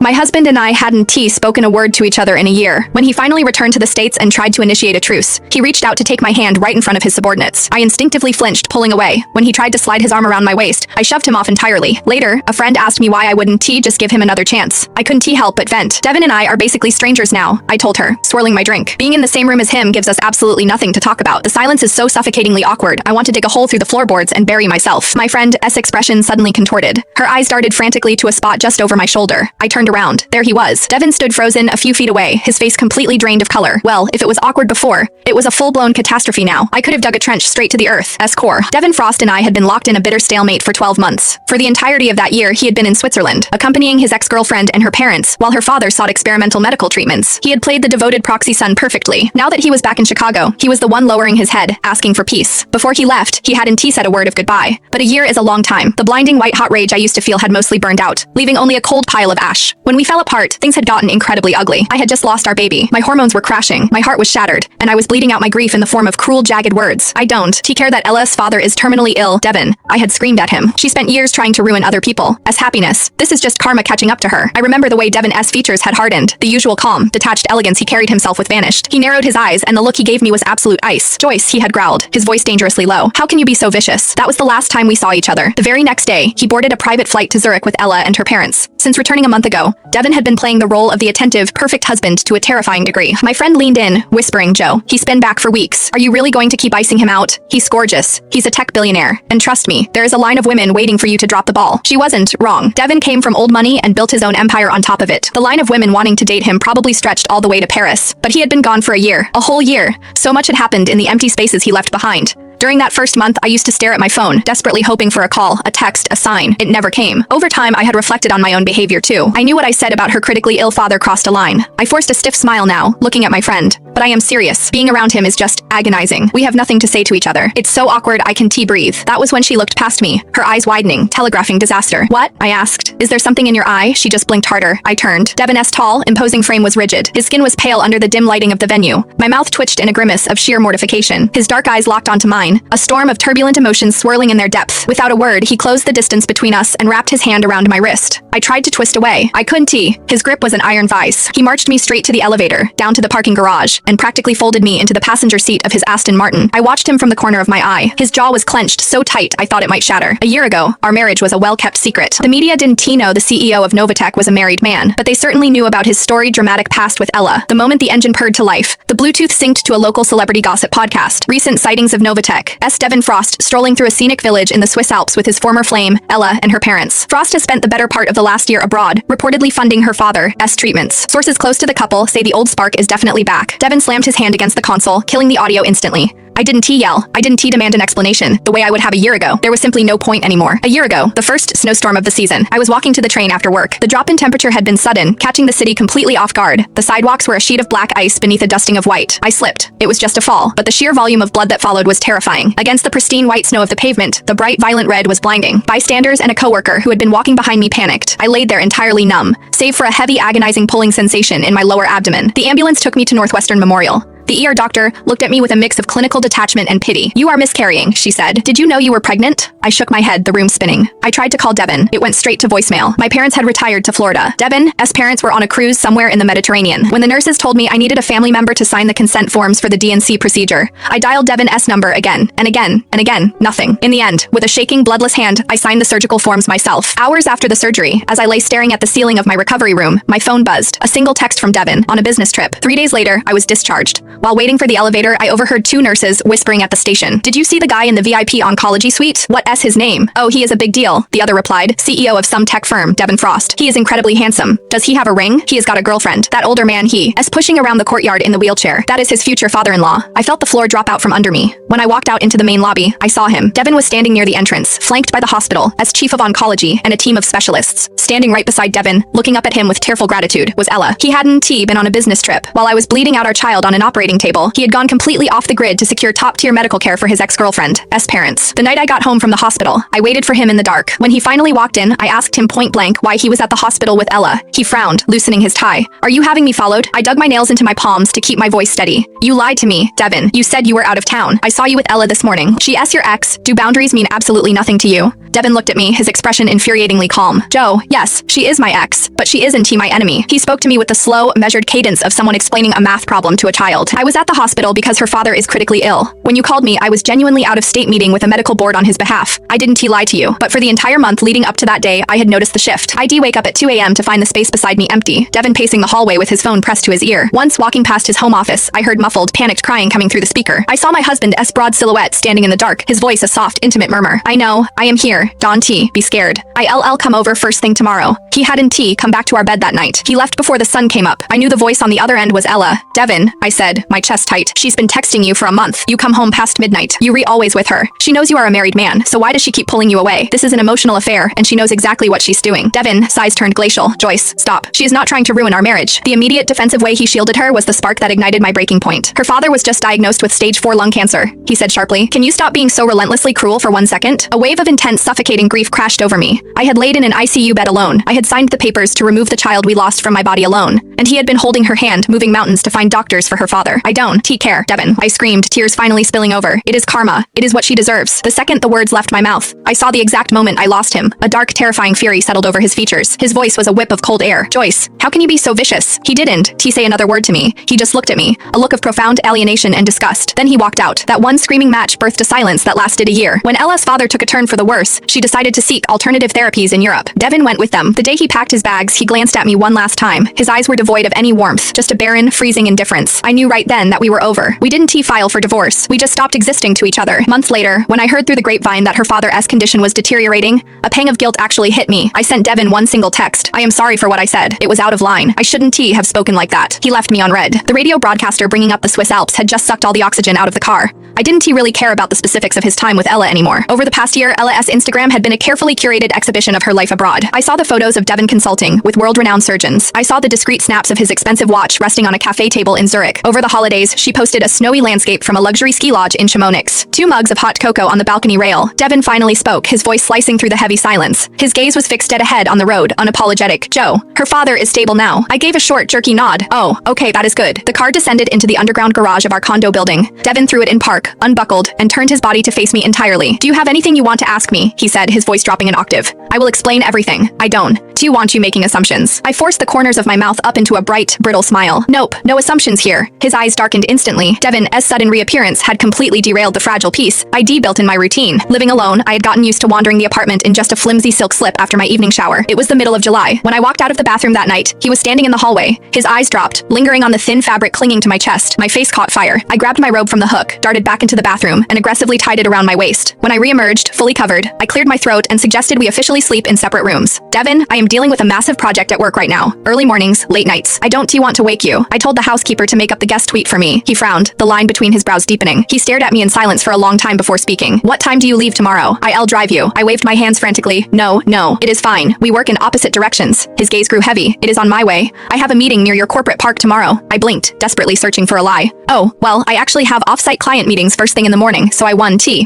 My husband and I hadn't spoken a word to each other in a year. When he finally returned to the States and tried to initiate a truce, he reached out to take my hand right in front of his subordinates. I instinctively flinched, pulling away. When he tried to slide his arm around my waist, I shoved him off entirely. Later, a friend asked me why I wouldn't just give him another chance. I couldn't help but vent. Devin and I are basically strangers now, I told her, swirling my drink. Being in the same room as him gives us absolutely nothing to talk about. The silence is so suffocatingly awkward. I want to dig a hole through the floorboards and bury myself. My friend's expression suddenly contorted. Her eyes darted frantically to a spot just over my shoulder. I turned around. There he was. Devin stood frozen a few feet away, his face completely drained of color. Well, if it was awkward before, it was a full-blown catastrophe now. I could have dug a trench straight to the Earth's core. Devin Frost and I had been locked in a bitter stalemate for 12 months. For the entirety of that year, he had been in Switzerland, accompanying his ex-girlfriend and her parents, while her father sought experimental medical treatments. He had played the devoted proxy son perfectly. Now that he was back in Chicago, he was the one lowering his head, asking for peace. Before he left, he hadn't said a word of goodbye. But a year is a long time. The blinding white-hot rage I used to feel had mostly burned out, leaving only a cold pile of ash. When we fell apart, things had gotten incredibly ugly. I had just lost our baby. My hormones were crashing. My heart was shattered, and I was bleeding out my grief in the form of cruel, jagged words. I don't care that Ella's father is terminally ill, Devin. I had screamed at him. She spent years trying to ruin other people's happiness. This is just karma catching up to her. I remember the way Devin's features had hardened. The usual calm, detached elegance he carried himself with vanished. He narrowed his eyes, and the look he gave me was absolute ice. Joyce, he had growled, his voice dangerously low. How can you be so vicious? That was the last time we saw each other. The very next day, he boarded a private flight to Zurich with Ella and her parents. Since returning a month ago, Devin had been playing the role of the attentive, perfect husband to a terrifying degree. My friend leaned in, whispering, Joe, he's been back for weeks. Are you really going to keep icing him out? He's gorgeous. He's a tech billionaire. And trust me, there is a line of women waiting for you to drop the ball. She wasn't wrong. Devin came from old money and built his own empire on top of it. The line of women wanting to date him probably stretched all the way to Paris. But he had been gone for a year. A whole year. So much had happened in the empty spaces he left behind. During that first month, I used to stare at my phone, desperately hoping for a call, a text, a sign. It never came. Over time, I had reflected on my own behavior too. I knew what I said about her critically ill father crossed a line. I forced a stiff smile now, looking at my friend. But I am serious. Being around him is just agonizing. We have nothing to say to each other. It's so awkward I can breathe. That was when she looked past me, her eyes widening, telegraphing disaster. What? I asked. Is there something in your eye? She just blinked harder. I turned. Devin's tall, imposing frame was rigid. His skin was pale under the dim lighting of the venue. My mouth twitched in a grimace of sheer mortification. His dark eyes locked onto mine, a storm of turbulent emotions swirling in their depth. Without a word, he closed the distance between us and wrapped his hand around my wrist. I tried to twist away. I couldn't. His grip was an iron vice. He marched me straight to the elevator, down to the parking garage, and practically folded me into the passenger seat of his Aston Martin. I watched him from the corner of my eye. His jaw was clenched so tight I thought it might shatter. A year ago, our marriage was a well-kept secret. The media didn't know the CEO of Novatech was a married man, but they certainly knew about his storied dramatic past with Ella. The moment the engine purred to life, the Bluetooth synced to a local celebrity gossip podcast. Recent sightings of Novatech's Devin Frost strolling through a scenic village in the Swiss Alps with his former flame, Ella, and her parents. Frost has spent the better part of the last year abroad, reportedly funding her father's treatments. Sources close to the couple say the old spark is definitely back. Devin slammed his hand against the console, killing the audio instantly. I didn't yell. I didn't demand an explanation, the way I would have a year ago. There was simply no point anymore. A year ago, the first snowstorm of the season, I was walking to the train after work. The drop in temperature had been sudden, catching the city completely off guard. The sidewalks were a sheet of black ice beneath a dusting of white. I slipped. It was just a fall, but the sheer volume of blood that followed was terrifying. Against the pristine white snow of the pavement, the bright violent red was blinding. Bystanders and a coworker who had been walking behind me panicked. I laid there entirely numb, save for a heavy agonizing pulling sensation in my lower abdomen. The ambulance took me to Northwestern Memorial. The ER doctor looked at me with a mix of clinical detachment and pity. You are miscarrying, she said. Did you know you were pregnant? I shook my head, the room spinning. I tried to call Devin. It went straight to voicemail. My parents had retired to Florida. Devin's parents were on a cruise somewhere in the Mediterranean. When the nurses told me I needed a family member to sign the consent forms for the DNC procedure, I dialed Devin's number again, and again, and again. Nothing. In the end, with a shaking, bloodless hand, I signed the surgical forms myself. Hours after the surgery, as I lay staring at the ceiling of my recovery room, my phone buzzed. A single text from Devin, on a business trip. 3 days later, I was discharged. While waiting for the elevator, I overheard two nurses whispering at the station. Did you see the guy in the VIP oncology suite? What's his name? Oh, he is a big deal, the other replied. CEO of some tech firm, Devin Frost. He is incredibly handsome. Does he have a ring? He has got a girlfriend. That older man he's pushing around the courtyard in the wheelchair. That is his future father-in-law. I felt the floor drop out from under me. When I walked out into the main lobby, I saw him. Devin was standing near the entrance, flanked by the hospital, as chief of oncology and a team of specialists. Standing right beside Devin, looking up at him with tearful gratitude, was Ella. He hadn't been on a business trip. While I was bleeding out our child on an operating table, he had gone completely off the grid to secure top-tier medical care for his ex-girlfriend's parents. The night I got home from the hospital, I waited for him in the dark. When he finally walked in, I asked him point blank why he was at the hospital with Ella. He frowned, loosening his tie. Are you having me followed? I dug my nails into my palms to keep my voice steady. You lied to me, Devin. You said you were out of town. I saw you with Ella this morning. She's your ex. Do boundaries mean absolutely nothing to you? Devin looked at me, his expression infuriatingly calm. Joe, yes, she is my ex, but she isn't my enemy. He spoke to me with the slow, measured cadence of someone explaining a math problem to a child. I was at the hospital because her father is critically ill. When you called me, I was genuinely out of state meeting with a medical board on his behalf. I didn't lie to you, but for the entire month leading up to that day, I had noticed the shift. I'd wake up at 2 a.m. to find the space beside me empty, Devin pacing the hallway with his phone pressed to his ear. Once walking past his home office, I heard muffled, panicked crying coming through the speaker. I saw my husband's broad silhouette standing in the dark, his voice a soft, intimate murmur. I know, I am here, Don T, be scared. I'll come over first thing tomorrow. He hadn't come back to our bed that night. He left before the sun came up. I knew the voice on the other end was Ella. Devin, I said, my chest tight. She's been texting you for a month. You come home past midnight. You always with her. She knows you are a married man, so why does she keep pulling you away? This is an emotional affair, and she knows exactly what she's doing. Devin, sighs turned glacial. Joyce, stop. She is not trying to ruin our marriage. The immediate defensive way he shielded her was the spark that ignited my breaking point. Her father was just diagnosed with stage 4 lung cancer, he said sharply. Can you stop being so relentlessly cruel for 1 second? A wave of intense, suffocating grief crashed over me. I had laid in an ICU bed alone. I had signed the papers to remove the child we lost from my body alone, and he had been holding her hand, moving mountains to find doctors for her father. I don't care, Devin, I screamed, tears finally spilling over. It is karma. It is what she deserves. The second the words left my mouth, I saw the exact moment I lost him. A dark, terrifying fury settled over his features. His voice was a whip of cold air. Joyce, how can you be so vicious? He didn't say another word to me. He just looked at me, a look of profound alienation and disgust. Then he walked out. That one screaming match birthed a silence that lasted a year. When Ella's father took a turn for the worse, she decided to seek alternative therapies in Europe. Devin went with them. The day he packed his bags, he glanced at me one last time. His eyes were devoid of any warmth, just a barren, freezing indifference. I knew right then that we were over. We didn't file for divorce. We just stopped existing to each other. Months later, when I heard through the grapevine that her father's condition was deteriorating, a pang of guilt actually hit me. I sent Devin one single text. I am sorry for what I said. It was out of line. I shouldn't have spoken like that. He left me on read. The radio broadcaster bringing up the Swiss Alps had just sucked all the oxygen out of the car. I didn't really care about the specifics of his time with Ella anymore. Over the past year, Ella's Instagram had been a carefully curated exhibition of her life abroad. I saw the photos of Devin consulting with world-renowned surgeons. I saw the discreet snaps of his expensive watch resting on a cafe table in Zurich. Over the holidays, she posted a snowy landscape from a luxury ski lodge in Chamonix. 2 mugs of hot cocoa on the balcony rail. Devin finally spoke, his voice slicing through the heavy silence. His gaze was fixed dead ahead on the road, unapologetic. Joe, her father is stable now. I gave a short, jerky nod. Oh, okay, that is good. The car descended into the underground garage of our condo building. Devin threw it in park, unbuckled, and turned his body to face me entirely. Do you have anything you want to ask me? He said, his voice dropping an octave. I will explain everything. I don't want you making assumptions. I forced the corners of my mouth up into a bright, brittle smile. Nope, no assumptions here. His eyes darkened instantly. Devin's sudden reappearance had completely derailed the fragile peace I'd built in my routine. Living alone, I had gotten used to wandering the apartment in just a flimsy silk slip after my evening shower. It was the middle of July. When I walked out of the bathroom that night, he was standing in the hallway. His eyes dropped, lingering on the thin fabric clinging to my chest. My face caught fire. I grabbed my robe from the hook, darted back into the bathroom, and aggressively tied it around my waist. When I reemerged, fully covered, I cleared my throat and suggested we officially sleep in separate rooms. Devin, I am dealing with a massive project at work right now. Early mornings, late nights. I don't want to wake you. I told the housekeeper to make up the guest suite for me. He frowned, the line between his brows deepening. He stared at me in silence for a long time before speaking. What time do you leave tomorrow? I'll drive you. I waved my hands frantically. No, it is fine. We work in opposite directions. His gaze grew heavy. It is on my way. I have a meeting near your corporate park tomorrow. I blinked, desperately searching for a lie. Oh, well, I actually have off-site client meetings first thing in the morning, so I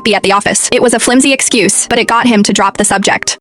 be at the office. It was a flimsy excuse, but it got him to drop the subject.